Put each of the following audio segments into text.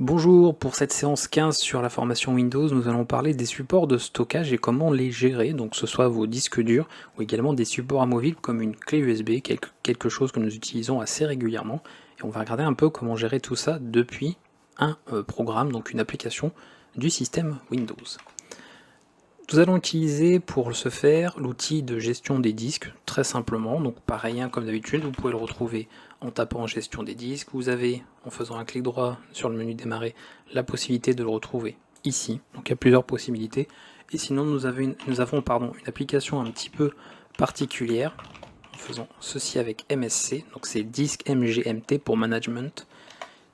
Bonjour, pour cette séance 15 sur la formation Windows, nous allons parler des supports de stockage et comment les gérer, donc que ce soit vos disques durs ou également des supports amovibles comme une clé USB, quelque chose que nous utilisons assez régulièrement. Et on va regarder un peu comment gérer tout ça depuis un programme, donc une application du système Windows. Nous allons utiliser pour ce faire l'outil de gestion des disques, très simplement, donc pareil comme d'habitude, vous pouvez le retrouver en tapant gestion des disques, vous avez en faisant un clic droit sur le menu démarrer la possibilité de le retrouver ici, donc il y a plusieurs possibilités, et sinon nous avons une application un petit peu particulière, en faisant ceci avec MSC, donc c'est Disk MGMT pour management,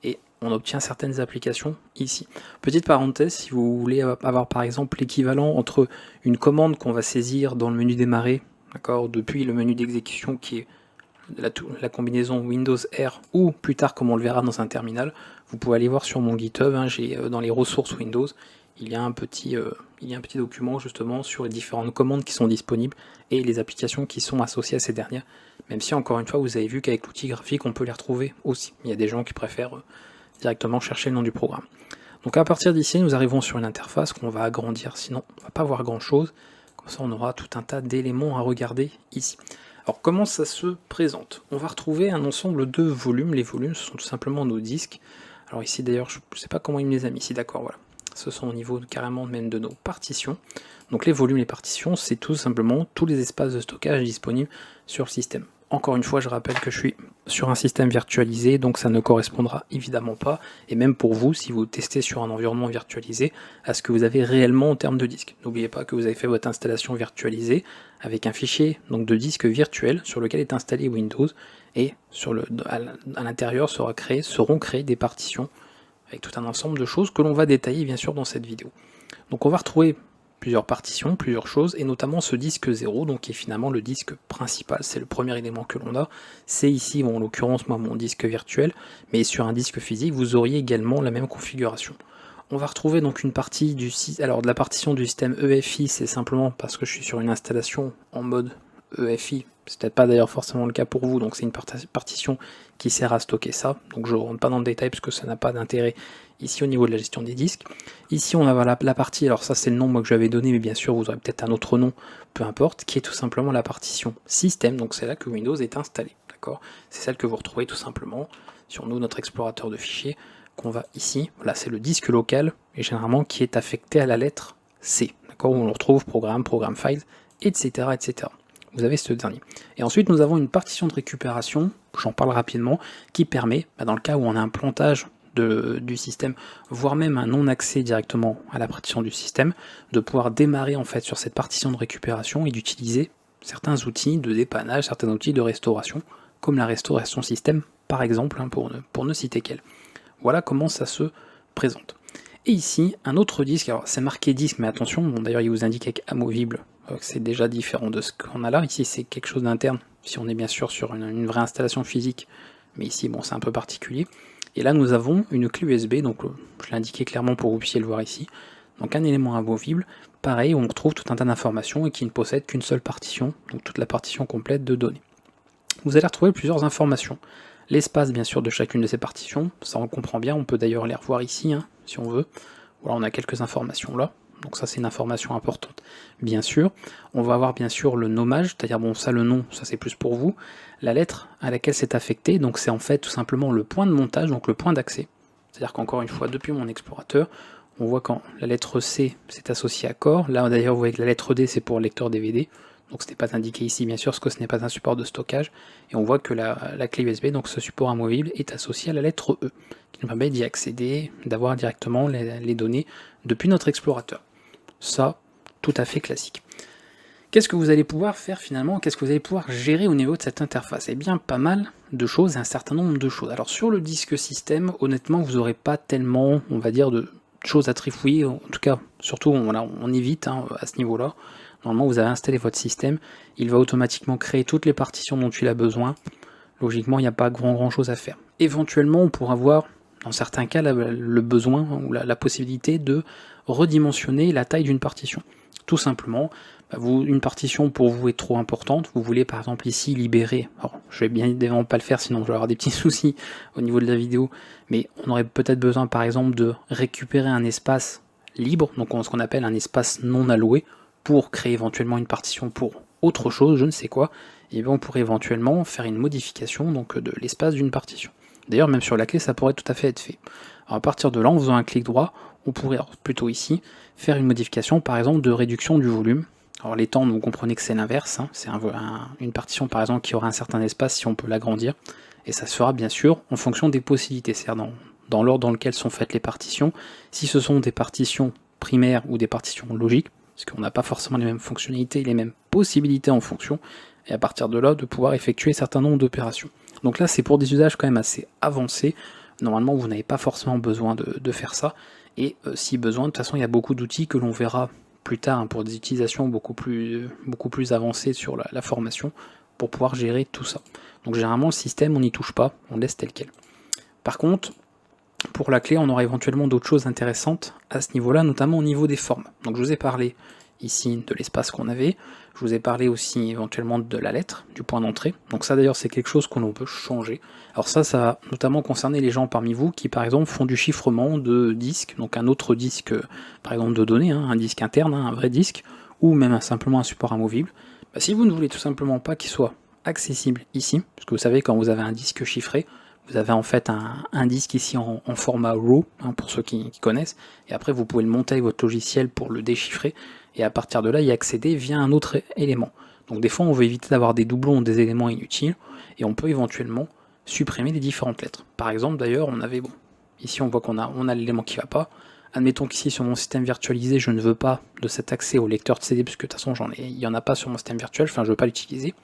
et on obtient certaines applications ici. Petite parenthèse, si vous voulez avoir par exemple l'équivalent entre une commande qu'on va saisir dans le menu démarrer, d'accord, depuis le menu d'exécution qui est la combinaison Windows R ou plus tard comme on le verra dans un terminal, vous pouvez aller voir sur mon GitHub, j'ai dans les ressources Windows, il y a un petit document justement sur les différentes commandes qui sont disponibles et les applications qui sont associées à ces dernières, même si encore une fois vous avez vu qu'avec l'outil graphique on peut les retrouver aussi. Il y a des gens qui préfèrent directement chercher le nom du programme. Donc à partir d'ici, nous arrivons sur une interface qu'on va agrandir, sinon on ne va pas voir grand chose. Comme ça on aura tout un tas d'éléments à regarder ici. Alors comment ça se présente? On va retrouver un ensemble de volumes. Les volumes, ce sont tout simplement nos disques. Alors ici d'ailleurs, je ne sais pas comment il me les a mis ici, d'accord, voilà. Ce sont au niveau carrément même de nos partitions. Donc les volumes, les partitions, c'est tout simplement tous les espaces de stockage disponibles sur le système. Encore une fois, je rappelle que je suis sur un système virtualisé, donc ça ne correspondra évidemment pas, et même pour vous, si vous testez sur un environnement virtualisé, à ce que vous avez réellement en termes de disque. N'oubliez pas que vous avez fait votre installation virtualisée avec un fichier donc de disque virtuel sur lequel est installé Windows, et à l'intérieur seront créées des partitions avec tout un ensemble de choses que l'on va détailler bien sûr dans cette vidéo. Donc on va retrouver plusieurs partitions, plusieurs choses, et notamment ce disque 0, donc qui est finalement le disque principal, c'est le premier élément que l'on a, c'est ici, bon, en l'occurrence moi mon disque virtuel, mais sur un disque physique vous auriez également la même configuration. On va retrouver donc une partie de la partition du système EFI, c'est simplement parce que je suis sur une installation en mode EFI, c'est peut-être pas d'ailleurs forcément le cas pour vous, donc c'est une partition qui sert à stocker ça, donc je ne rentre pas dans le détail parce que ça n'a pas d'intérêt ici au niveau de la gestion des disques. Ici on a la partie, alors ça c'est le nom moi que j'avais donné, mais bien sûr vous aurez peut-être un autre nom, peu importe, qui est tout simplement la partition système, donc c'est là que Windows est installé, d'accord? C'est celle que vous retrouvez tout simplement sur notre explorateur de fichiers, qu'on va ici, voilà c'est le disque local, et généralement qui est affecté à la lettre C, d'accord, où on retrouve programme files, etc. etc. Vous avez ce dernier. Et ensuite nous avons une partition de récupération, j'en parle rapidement, qui permet, dans le cas où on a un plantage du système, voire même un non-accès directement à la partition du système, de pouvoir démarrer en fait sur cette partition de récupération et d'utiliser certains outils de dépannage, certains outils de restauration, comme la restauration système par exemple, pour ne citer qu'elle. Voilà comment ça se présente. Et ici, un autre disque, alors c'est marqué disque, mais attention, bon, d'ailleurs il vous indique avec amovible, c'est déjà différent de ce qu'on a là, ici c'est quelque chose d'interne, si on est bien sûr sur une vraie installation physique, mais ici bon c'est un peu particulier. Et là nous avons une clé USB, donc je l'ai indiqué clairement pour que vous puissiez le voir ici, donc un élément amovible, pareil, où on retrouve tout un tas d'informations et qui ne possède qu'une seule partition, donc toute la partition complète de données. Vous allez retrouver plusieurs informations. L'espace bien sûr de chacune de ces partitions, ça on le comprend bien, on peut d'ailleurs les revoir ici si on veut. Voilà, on a quelques informations là, donc ça c'est une information importante. Bien sûr, on va avoir bien sûr le nommage, c'est-à-dire bon ça le nom, ça c'est plus pour vous, la lettre à laquelle c'est affecté, donc c'est en fait tout simplement le point de montage, donc le point d'accès. C'est-à-dire qu'encore une fois, depuis mon explorateur, on voit quand la lettre C c'est associé à Core, là d'ailleurs vous voyez que la lettre D c'est pour le lecteur DVD, donc ce n'est pas indiqué ici bien sûr parce que ce n'est pas un support de stockage, et on voit que la clé USB, donc ce support amovible, est associé à la lettre E, qui nous permet d'y accéder, d'avoir directement les données depuis notre explorateur. Ça, tout à fait classique. Qu'est-ce que vous allez pouvoir faire finalement, qu'est-ce que vous allez pouvoir gérer au niveau de cette interface? Eh bien pas mal de choses, un certain nombre de choses. Alors sur le disque système, honnêtement vous n'aurez pas tellement, on va dire, de choses à trifouiller, en tout cas, surtout on évite à ce niveau-là. Normalement vous avez installé votre système, il va automatiquement créer toutes les partitions dont il a besoin. Logiquement il n'y a pas grand chose à faire. Éventuellement on pourra avoir, dans certains cas, le besoin ou la possibilité de redimensionner la taille d'une partition. Tout simplement, Une partition pour vous est trop importante, vous voulez par exemple ici libérer, alors je vais bien évidemment pas le faire sinon je vais avoir des petits soucis au niveau de la vidéo, mais on aurait peut-être besoin par exemple de récupérer un espace libre, donc ce qu'on appelle un espace non alloué, pour créer éventuellement une partition pour autre chose, je ne sais quoi, et bien on pourrait éventuellement faire une modification donc de l'espace d'une partition. D'ailleurs même sur la clé ça pourrait tout à fait être fait. Alors à partir de là, en faisant un clic droit, on pourrait, alors plutôt ici, faire une modification par exemple de réduction du volume. Alors les temps, vous comprenez que c'est l'inverse, hein. C'est une partition par exemple qui aura un certain espace si on peut l'agrandir, et ça se fera bien sûr en fonction des possibilités, c'est-à-dire dans l'ordre dans lequel sont faites les partitions. Si ce sont des partitions primaires ou des partitions logiques, parce qu'on n'a pas forcément les mêmes fonctionnalités, les mêmes possibilités en fonction, et à partir de là, de pouvoir effectuer un certain nombre d'opérations. Donc là, c'est pour des usages quand même assez avancés. Normalement, vous n'avez pas forcément besoin de faire ça, et si besoin, de toute façon, il y a beaucoup d'outils que l'on verra plus tard hein, pour des utilisations beaucoup plus avancées sur la formation, pour pouvoir gérer tout ça. Donc généralement, le système, on n'y touche pas, on laisse tel quel. Par contre, pour la clé, on aura éventuellement d'autres choses intéressantes à ce niveau-là, notamment au niveau des formes. Donc je vous ai parlé ici de l'espace qu'on avait, je vous ai parlé aussi éventuellement de la lettre, du point d'entrée. Donc ça d'ailleurs c'est quelque chose que l'on peut changer. Alors ça va notamment concerner les gens parmi vous qui par exemple font du chiffrement de disques, donc un autre disque par exemple de données, hein, un disque interne, hein, un vrai disque, ou même simplement un support amovible. Bah, si vous ne voulez tout simplement pas qu'il soit accessible ici, parce que vous savez quand vous avez un disque chiffré, vous avez en fait un disque ici en format RAW, hein, pour ceux qui connaissent, et après vous pouvez le monter avec votre logiciel pour le déchiffrer, et à partir de là y accéder via un autre élément. Donc des fois on veut éviter d'avoir des doublons, des éléments inutiles, et on peut éventuellement supprimer les différentes lettres. Par exemple d'ailleurs on avait, bon, ici on voit qu'on a l'élément qui ne va pas, admettons qu'ici sur mon système virtualisé je ne veux pas de cet accès au lecteur de CD, puisque de toute façon il n'y en a pas sur mon système virtuel, enfin je ne veux pas l'utiliser,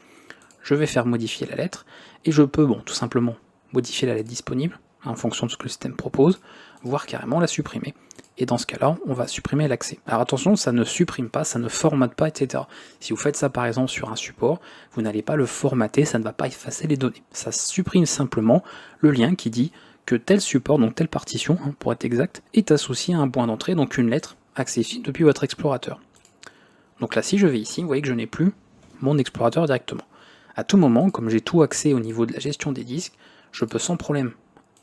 je vais faire modifier la lettre, et je peux, bon, tout simplement modifier la lettre disponible, en fonction de ce que le système propose, voire carrément la supprimer. Et dans ce cas-là, on va supprimer l'accès. Alors attention, ça ne supprime pas, ça ne formate pas, etc. Si vous faites ça par exemple sur un support, vous n'allez pas le formater, ça ne va pas effacer les données. Ça supprime simplement le lien qui dit que tel support, donc telle partition, hein, pour être exact, est associé à un point d'entrée, donc une lettre accessible depuis votre explorateur. Donc là, si je vais ici, vous voyez que je n'ai plus mon explorateur directement. À tout moment, comme j'ai tout accès au niveau de la gestion des disques, je peux sans problème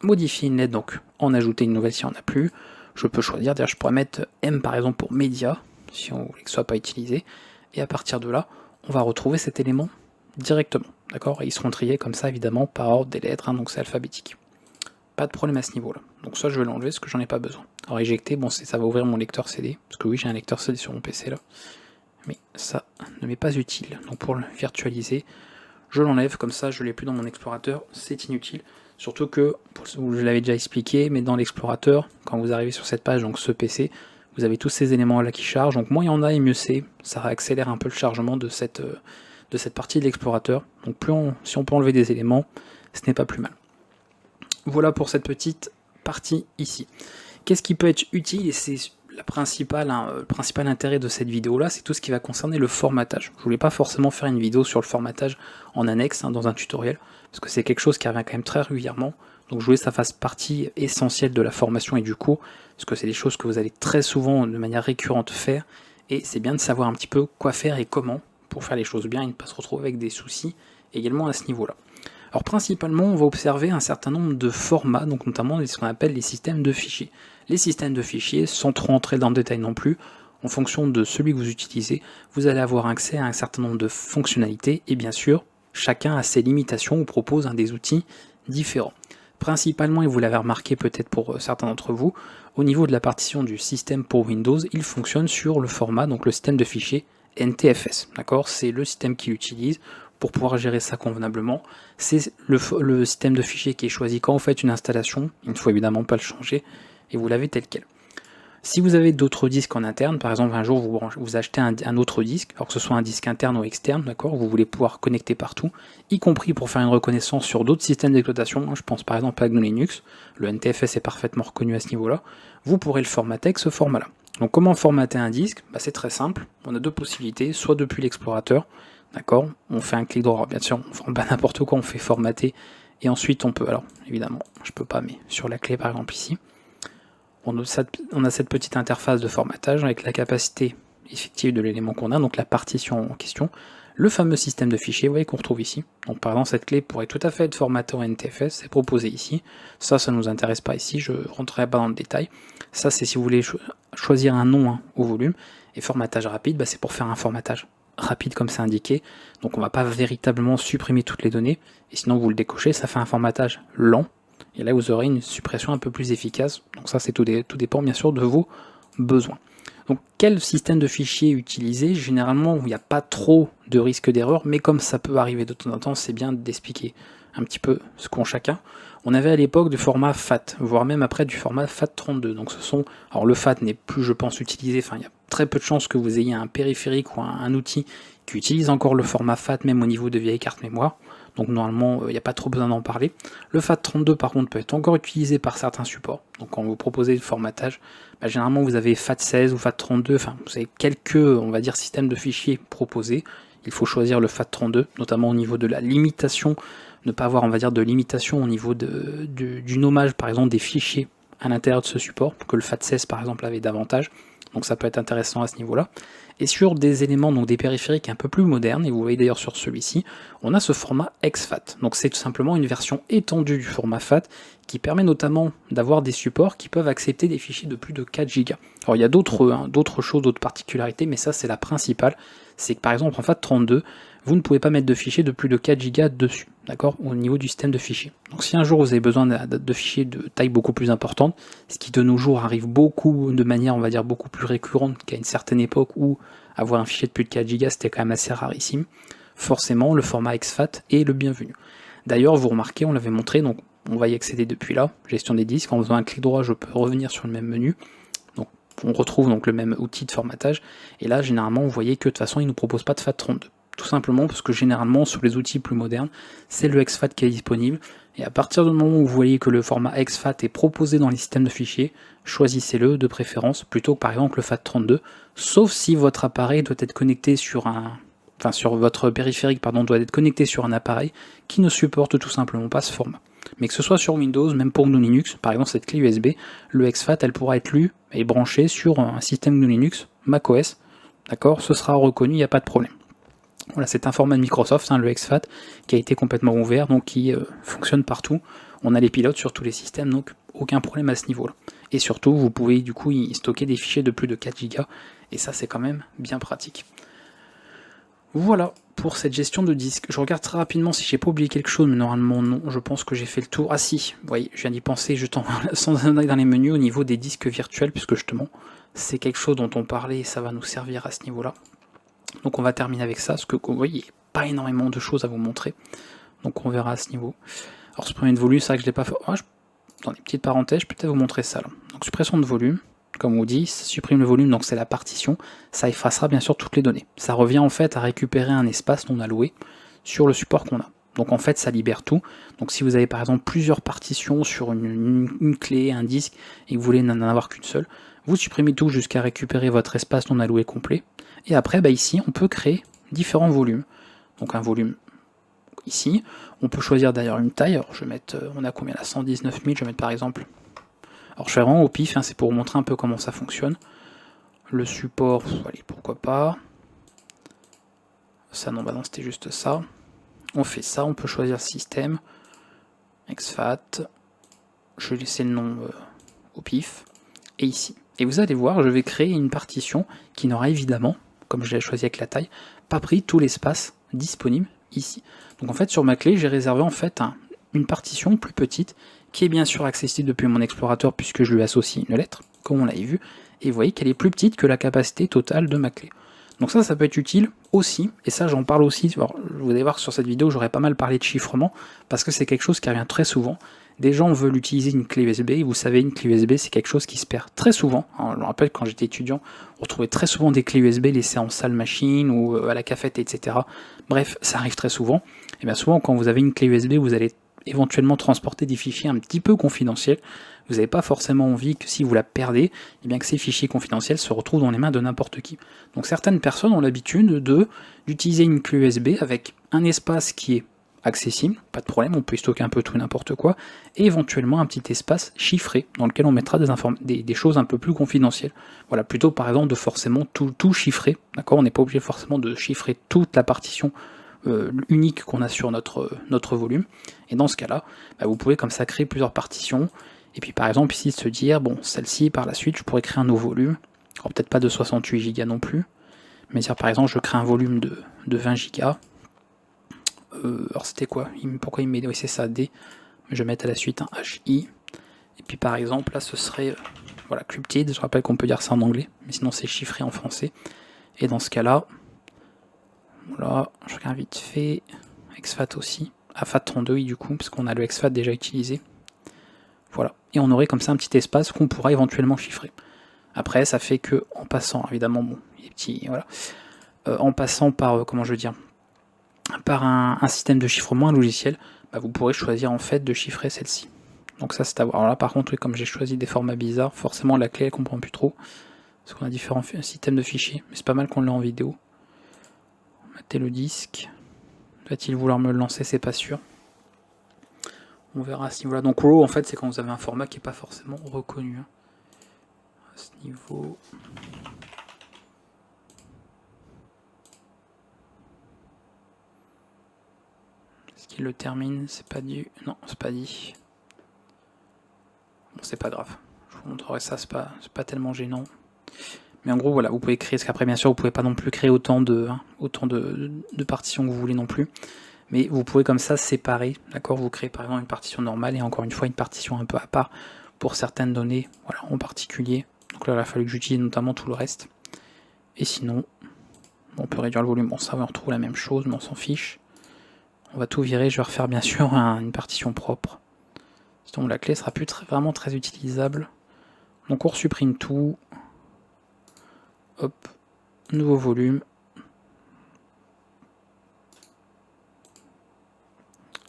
modifier une lettre, donc en ajouter une nouvelle si on n'a plus. Je peux choisir, d'ailleurs je pourrais mettre M par exemple pour média, si on voulait que ce soit pas utilisé, et à partir de là, on va retrouver cet élément directement, d'accord. Et ils seront triés comme ça évidemment par ordre des lettres, hein, donc c'est alphabétique. Pas de problème à ce niveau-là. Donc ça je vais l'enlever parce que j'en ai pas besoin. Alors éjecter, bon ça va ouvrir mon lecteur CD, parce que oui j'ai un lecteur CD sur mon PC là, mais ça ne m'est pas utile. Donc pour le virtualiser, je l'enlève, comme ça je ne l'ai plus dans mon explorateur, c'est inutile. Surtout que, je l'avais déjà expliqué, mais dans l'explorateur, quand vous arrivez sur cette page, donc ce PC, vous avez tous ces éléments là qui chargent, donc moins il y en a et mieux c'est, ça accélère un peu le chargement de cette partie de l'explorateur. Donc si on peut enlever des éléments, ce n'est pas plus mal. Voilà pour cette petite partie ici. Qu'est-ce qui peut être utile, et c'est le principal intérêt de cette vidéo là, c'est tout ce qui va concerner le formatage. Je voulais pas forcément faire une vidéo sur le formatage en annexe, hein, dans un tutoriel, parce que c'est quelque chose qui revient quand même très régulièrement, donc je voulais que ça fasse partie essentielle de la formation et du cours, parce que c'est des choses que vous allez très souvent de manière récurrente faire, et c'est bien de savoir un petit peu quoi faire et comment pour faire les choses bien et ne pas se retrouver avec des soucis également à ce niveau là. Alors principalement, on va observer un certain nombre de formats, donc notamment ce qu'on appelle les systèmes de fichiers. Les systèmes de fichiers, sans trop entrer dans le détail non plus, en fonction de celui que vous utilisez, vous allez avoir accès à un certain nombre de fonctionnalités, et bien sûr, chacun a ses limitations ou propose des outils différents. Principalement, et vous l'avez remarqué peut-être pour certains d'entre vous, au niveau de la partition du système pour Windows, il fonctionne sur le format, donc le système de fichiers NTFS, d'accord. C'est le système qu'il utilise pour pouvoir gérer ça convenablement. C'est le système de fichiers qui est choisi quand vous faites une installation, il ne faut évidemment pas le changer, et vous l'avez tel quel. Si vous avez d'autres disques en interne, par exemple un jour vous achetez un autre disque, alors que ce soit un disque interne ou externe, d'accord, vous voulez pouvoir connecter partout, y compris pour faire une reconnaissance sur d'autres systèmes d'exploitation, je pense par exemple à GNU Linux, le NTFS est parfaitement reconnu à ce niveau-là, vous pourrez le formater avec ce format-là. Donc comment formater un disque? C'est très simple, on a deux possibilités, soit depuis l'explorateur, d'accord, on fait un clic droit, bien sûr, on ne forme pas n'importe quoi, on fait formater, et ensuite on peut, alors évidemment, je peux pas, mais sur la clé par exemple ici, on a cette petite interface de formatage avec la capacité effective de l'élément qu'on a, donc la partition en question, le fameux système de fichiers, vous voyez qu'on retrouve ici. Donc par exemple, cette clé pourrait tout à fait être formatée en NTFS, c'est proposé ici. Ça ne nous intéresse pas ici, je ne rentrerai pas dans le détail. Ça, c'est si vous voulez choisir un nom au volume. Et formatage rapide, c'est pour faire un formatage rapide comme c'est indiqué. Donc on ne va pas véritablement supprimer toutes les données. Et sinon, vous le décochez, ça fait un formatage lent. Et là, vous aurez une suppression un peu plus efficace. Donc ça, tout dépend bien sûr de vos besoins. Donc quel système de fichiers utiliser? Généralement, il n'y a pas trop de risque d'erreur, mais comme ça peut arriver de temps en temps, c'est bien d'expliquer un petit peu ce qu'ont chacun. On avait à l'époque du format FAT, voire même après du format FAT32. Donc alors le FAT n'est plus, je pense, utilisé, il y a très peu de chances que vous ayez un périphérique ou un outil qui utilise encore le format FAT, même au niveau de vieilles cartes mémoire. Donc normalement, il n'y a pas trop besoin d'en parler. Le FAT32 par contre peut être encore utilisé par certains supports. Donc quand vous proposez le formatage, généralement vous avez FAT16 ou FAT32, vous avez quelques, on va dire, systèmes de fichiers proposés. Il faut choisir le FAT32, notamment au niveau de la limitation, ne pas avoir, on va dire, de limitation au niveau du nommage, par exemple, des fichiers à l'intérieur de ce support, que le FAT16 par exemple avait davantage. Donc ça peut être intéressant à ce niveau-là. Et sur des éléments, donc des périphériques un peu plus modernes, et vous voyez d'ailleurs sur celui-ci, on a ce format exFAT. Donc c'est tout simplement une version étendue du format FAT qui permet notamment d'avoir des supports qui peuvent accepter des fichiers de plus de 4 Go. Alors il y a d'autres choses, d'autres particularités, mais ça c'est la principale. C'est que par exemple en FAT32, vous ne pouvez pas mettre de fichiers de plus de 4 Go dessus, d'accord, au niveau du système de fichiers. Donc si un jour vous avez besoin de fichiers de taille beaucoup plus importante, ce qui de nos jours arrive de manière, on va dire, beaucoup plus récurrente qu'à une certaine époque où avoir un fichier de plus de 4 Go c'était quand même assez rarissime, forcément le format exFAT est le bienvenu. D'ailleurs, vous remarquez, on l'avait montré, donc on va y accéder depuis là, gestion des disques, en faisant un clic droit je peux revenir sur le même menu. Donc on retrouve donc le même outil de formatage, et là généralement vous voyez que de toute façon il ne nous propose pas de FAT32. Tout simplement parce que généralement sur les outils plus modernes, c'est le exFAT qui est disponible, et à partir du moment où vous voyez que le format exFAT est proposé dans les systèmes de fichiers, choisissez-le de préférence plutôt que par exemple le FAT32, sauf si votre appareil doit être connecté sur votre périphérique doit être connecté sur un appareil qui ne supporte tout simplement pas ce format. Mais que ce soit sur Windows, même pour GNU Linux, par exemple cette clé USB, le exFAT elle pourra être lue et branchée sur un système GNU Linux, macOS, d'accord, ce sera reconnu, il n'y a pas de problème. Voilà, c'est un format de Microsoft, le exFAT, qui a été complètement ouvert, donc qui fonctionne partout. On a les pilotes sur tous les systèmes, donc aucun problème à ce niveau-là. Et surtout, vous pouvez du coup y stocker des fichiers de plus de 4 Go, et ça c'est quand même bien pratique. Voilà pour cette gestion de disque. Je regarde très rapidement si j'ai pas oublié quelque chose, mais normalement non, je pense que j'ai fait le tour. Ah si, vous voyez, je viens d'y penser, sans un œil dans les menus au niveau des disques virtuels, puisque justement, c'est quelque chose dont on parlait et ça va nous servir à ce niveau-là. Donc on va terminer avec ça, parce que vous voyez, il n'y a pas énormément de choses à vous montrer. Donc on verra à ce niveau. Alors supprimer de volume, c'est vrai que je ne l'ai pas fait. Dans les petites parenthèses, je peux peut-être vous montrer ça là. Donc suppression de volume, comme on dit, ça supprime le volume, donc c'est la partition, ça effacera bien sûr toutes les données. Ça revient en fait à récupérer un espace non alloué sur le support qu'on a. Donc en fait ça libère tout. Donc si vous avez par exemple plusieurs partitions sur une clé, un disque, et que vous voulez n'en avoir qu'une seule, vous supprimez tout jusqu'à récupérer votre espace non alloué complet. Et après ici on peut créer différents volumes. Donc un volume ici, on peut choisir d'ailleurs une taille. Alors je vais mettre, on a combien là, 119 000, je vais mettre par exemple. Alors je fais vraiment au pif, c'est pour vous montrer un peu comment ça fonctionne. Le support, allez, pourquoi pas. Ça non, non, c'était juste ça. On fait ça, on peut choisir système, exFAT, je vais laisser le nom au pif, et ici. Et vous allez voir, je vais créer une partition qui n'aura évidemment, comme je l'ai choisi avec la taille, pas pris tout l'espace disponible ici. Donc en fait sur ma clé, j'ai réservé en fait une partition plus petite, qui est bien sûr accessible depuis mon explorateur puisque je lui associe une lettre, comme on l'avait vu, et vous voyez qu'elle est plus petite que la capacité totale de ma clé. Donc ça peut être utile aussi, et ça j'en parle aussi, alors, vous allez voir que sur cette vidéo j'aurais pas mal parlé de chiffrement, parce que c'est quelque chose qui revient très souvent. Des gens veulent utiliser une clé USB, et vous savez, une clé USB c'est quelque chose qui se perd très souvent. Alors, je me rappelle quand j'étais étudiant, on retrouvait très souvent des clés USB laissées en salle machine, ou à la cafette, etc. Bref, ça arrive très souvent. Et bien souvent quand vous avez une clé USB, vous allez éventuellement transporter des fichiers un petit peu confidentiels. Vous n'avez pas forcément envie que si vous la perdez, eh bien que ces fichiers confidentiels se retrouvent dans les mains de n'importe qui. Donc certaines personnes ont l'habitude d'utiliser une clé USB avec un espace qui est accessible, pas de problème, on peut y stocker un peu tout et n'importe quoi, et éventuellement un petit espace chiffré dans lequel on mettra des choses un peu plus confidentielles. Voilà, plutôt par exemple de forcément tout chiffrer, d'accord. On n'est pas obligé forcément de chiffrer toute la partition unique qu'on a sur notre volume, et dans ce cas-là, vous pouvez comme ça créer plusieurs partitions, et puis par exemple ici se dire, bon, celle-ci par la suite je pourrais créer un nouveau volume, alors peut-être pas de 68 Go non plus, mais dire par exemple je crée un volume de 20 Go. Alors c'était quoi? Pourquoi il met... Oui c'est ça, D. Je vais mettre à la suite un HI. Et puis par exemple là ce serait voilà, cryptid, je rappelle qu'on peut dire ça en anglais, mais sinon c'est chiffré en français. Et dans ce cas-là, voilà, je regarde vite fait, exFAT aussi, FAT32 oui, du coup, parce qu'on a le exFAT déjà utilisé. Voilà, et on aurait comme ça un petit espace qu'on pourra éventuellement chiffrer. Après ça fait que en passant, évidemment, bon, il est petit, voilà, en passant par, comment je veux dire, par un système de chiffrement, un logiciel, vous pourrez choisir en fait de chiffrer celle-ci. Donc ça c'est à voir. Alors là par contre, comme j'ai choisi des formats bizarres, forcément la clé elle comprend plus trop, parce qu'on a différents systèmes de fichiers, mais c'est pas mal qu'on l'ait en vidéo. Mettez le disque. Va-t-il vouloir me le lancer? C'est pas sûr. On verra à ce niveau-là. Donc RAW en fait c'est quand vous avez un format qui n'est pas forcément reconnu. À ce niveau... Est-ce qu'il le termine? C'est pas dit. Non, c'est pas dit. Bon, c'est pas grave. Je vous montrerai ça, c'est pas tellement gênant. Mais en gros, voilà, vous pouvez créer, parce qu'après, bien sûr, vous pouvez pas non plus créer autant de partitions que vous voulez non plus. Mais vous pouvez comme ça séparer, d'accord. Vous créez par exemple une partition normale et encore une fois une partition un peu à part pour certaines données, voilà, en particulier. Donc là, il a fallu que j'utilise notamment tout le reste. Et sinon, on peut réduire le volume. Bon, ça, on retrouve la même chose, mais on s'en fiche. On va tout virer. Je vais refaire bien sûr une partition propre. Sinon, la clé sera plus vraiment très utilisable. Donc on supprime tout. Hop, nouveau volume.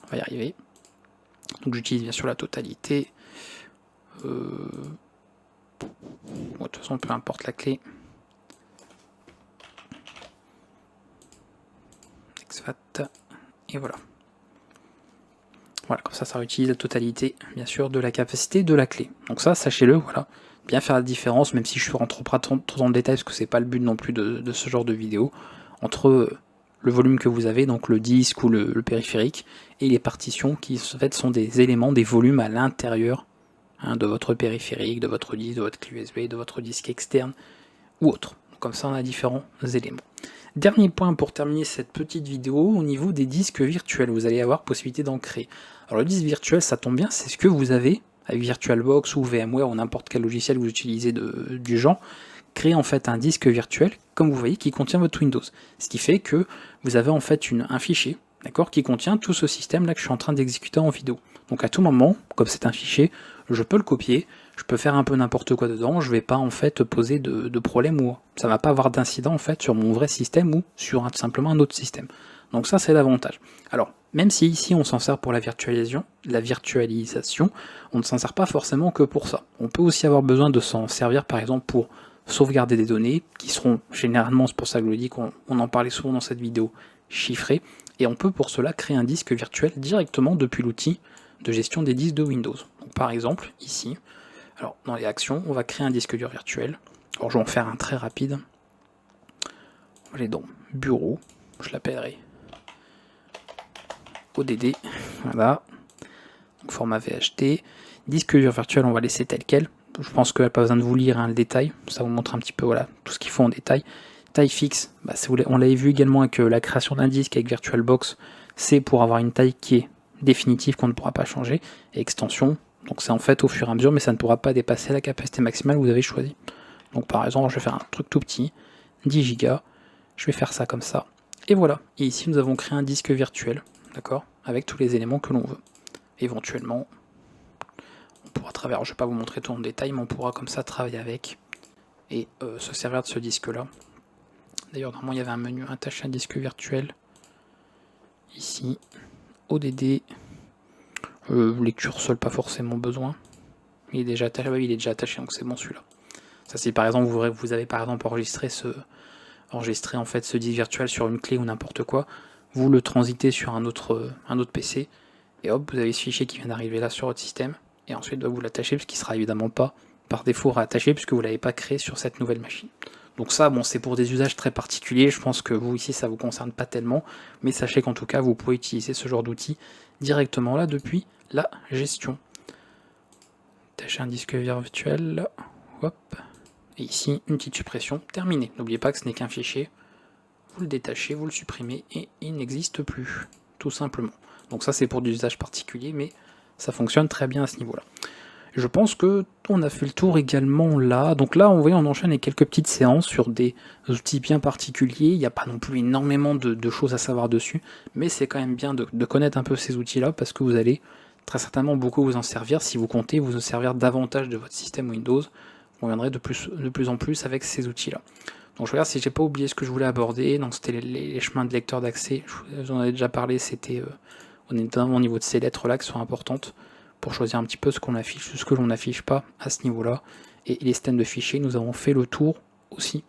On va y arriver. Donc j'utilise bien sûr la totalité. Bon, de toute façon, peu importe la clé. exFAT. Et voilà. Voilà, comme ça, ça réutilise la totalité, bien sûr, de la capacité de la clé. Donc ça, sachez-le, voilà. Bien faire la différence, même si je rentre pas trop dans le détail, parce que c'est pas le but non plus de ce genre de vidéo, entre le volume que vous avez, donc le disque ou le périphérique, et les partitions qui en fait sont des éléments, des volumes à l'intérieur de votre périphérique, de votre disque, de votre clé USB, de votre disque externe ou autre. Donc, comme ça, on a différents éléments. Dernier point pour terminer cette petite vidéo, au niveau des disques virtuels, vous allez avoir possibilité d'en créer. Alors le disque virtuel, ça tombe bien, c'est ce que vous avez avec VirtualBox ou VMware ou n'importe quel logiciel que vous utilisez du genre, créer en fait un disque virtuel, comme vous voyez, qui contient votre Windows. Ce qui fait que vous avez en fait un fichier, d'accord, qui contient tout ce système là que je suis en train d'exécuter en vidéo. Donc à tout moment, comme c'est un fichier, je peux le copier, je peux faire un peu n'importe quoi dedans, je vais pas en fait poser de problème ou ça va pas avoir d'incident en fait sur mon vrai système ou sur simplement un autre système. Donc ça c'est l'avantage. Alors même si ici on s'en sert pour la virtualisation, on ne s'en sert pas forcément que pour ça. On peut aussi avoir besoin de s'en servir par exemple pour sauvegarder des données qui seront généralement, c'est pour ça que je le dis qu'on en parlait souvent dans cette vidéo, chiffrées, et on peut pour cela créer un disque virtuel directement depuis l'outil de gestion des disques de Windows. Donc par exemple ici, alors dans les actions, on va créer un disque dur virtuel. Alors je vais en faire un très rapide. On va aller dans bureau, je l'appellerai ODD, voilà, donc format VHT, disque dur virtuel, on va laisser tel quel. Je pense qu'il n'y a pas besoin de vous lire le détail, ça vous montre un petit peu voilà, tout ce qu'il faut en détail. Taille fixe, on l'avait vu également avec la création d'un disque avec VirtualBox, c'est pour avoir une taille qui est définitive, qu'on ne pourra pas changer, et extension, donc c'est en fait au fur et à mesure, mais ça ne pourra pas dépasser la capacité maximale que vous avez choisie. Donc par exemple, je vais faire un truc tout petit, 10 Go, je vais faire ça comme ça, et voilà. Et ici nous avons créé un disque virtuel, d'accord, avec tous les éléments que l'on veut. Éventuellement, on pourra travailler, je ne vais pas vous montrer tout en détail, mais on pourra comme ça travailler avec et se servir de ce disque-là. D'ailleurs, normalement, il y avait un menu attacher un disque virtuel. Ici, ODD, lecture seule, pas forcément besoin. Il est déjà attaché, il est déjà attaché, donc c'est bon celui-là. Ça, c'est par exemple, vous avez par exemple enregistré en fait ce disque virtuel sur une clé ou n'importe quoi. vous le transitez sur un autre PC, et hop, vous avez ce fichier qui vient d'arriver là sur votre système, et ensuite vous l'attachez, parce qu'il ne sera évidemment pas par défaut rattaché, puisque vous ne l'avez pas créé sur cette nouvelle machine. Donc ça, bon, c'est pour des usages très particuliers, je pense que vous ici ça ne vous concerne pas tellement, mais sachez qu'en tout cas vous pouvez utiliser ce genre d'outil directement là depuis la gestion. Attacher un disque virtuel, hop, et ici une petite suppression, terminé. N'oubliez pas que ce n'est qu'un fichier, vous le détachez, vous le supprimez et il n'existe plus, tout simplement. Donc ça c'est pour des usages particuliers, mais ça fonctionne très bien à ce niveau-là. Je pense que on a fait le tour également là. Donc là, on enchaîne avec quelques petites séances sur des outils bien particuliers. Il n'y a pas non plus énormément de choses à savoir dessus, mais c'est quand même bien de connaître un peu ces outils-là, parce que vous allez très certainement beaucoup vous en servir. Si vous comptez vous en servir davantage de votre système Windows, vous reviendrez de plus en plus avec ces outils-là. Donc je regarde si j'ai pas oublié ce que je voulais aborder. Donc c'était les chemins de lecteur d'accès. Je vous en avais déjà parlé, c'était notamment au niveau de ces lettres-là qui sont importantes, pour choisir un petit peu ce qu'on affiche, ce que l'on n'affiche pas à ce niveau-là. Et les systèmes de fichiers, nous avons fait le tour aussi.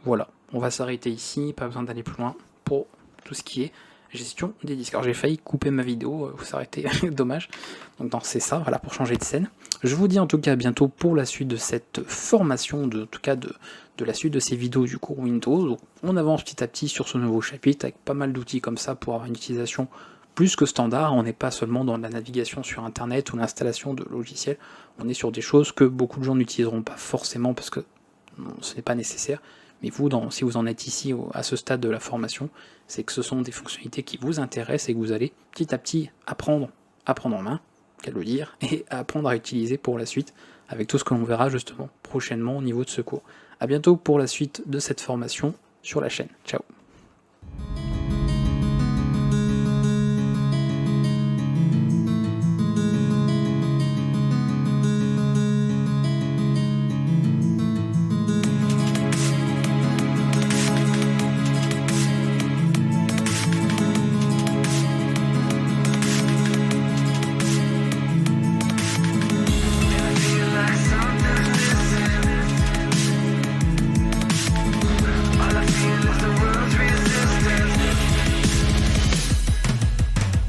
Voilà, on va s'arrêter ici, pas besoin d'aller plus loin pour tout ce qui est gestion des disques. Alors j'ai failli couper ma vidéo, faut s'arrêter, dommage. Donc non, c'est ça, voilà, pour changer de scène. Je vous dis en tout cas à bientôt pour la suite de cette formation, en tout cas de la suite de ces vidéos du cours Windows. Donc, on avance petit à petit sur ce nouveau chapitre avec pas mal d'outils comme ça pour avoir une utilisation plus que standard. On n'est pas seulement dans la navigation sur internet ou l'installation de logiciels, on est sur des choses que beaucoup de gens n'utiliseront pas forcément parce que ce n'est pas nécessaire, mais vous, si vous en êtes ici à ce stade de la formation, c'est que ce sont des fonctionnalités qui vous intéressent et que vous allez petit à petit apprendre en main, qu'à le dire, et à apprendre à utiliser pour la suite, avec tout ce que l'on verra justement prochainement au niveau de ce cours. A bientôt pour la suite de cette formation sur la chaîne. Ciao.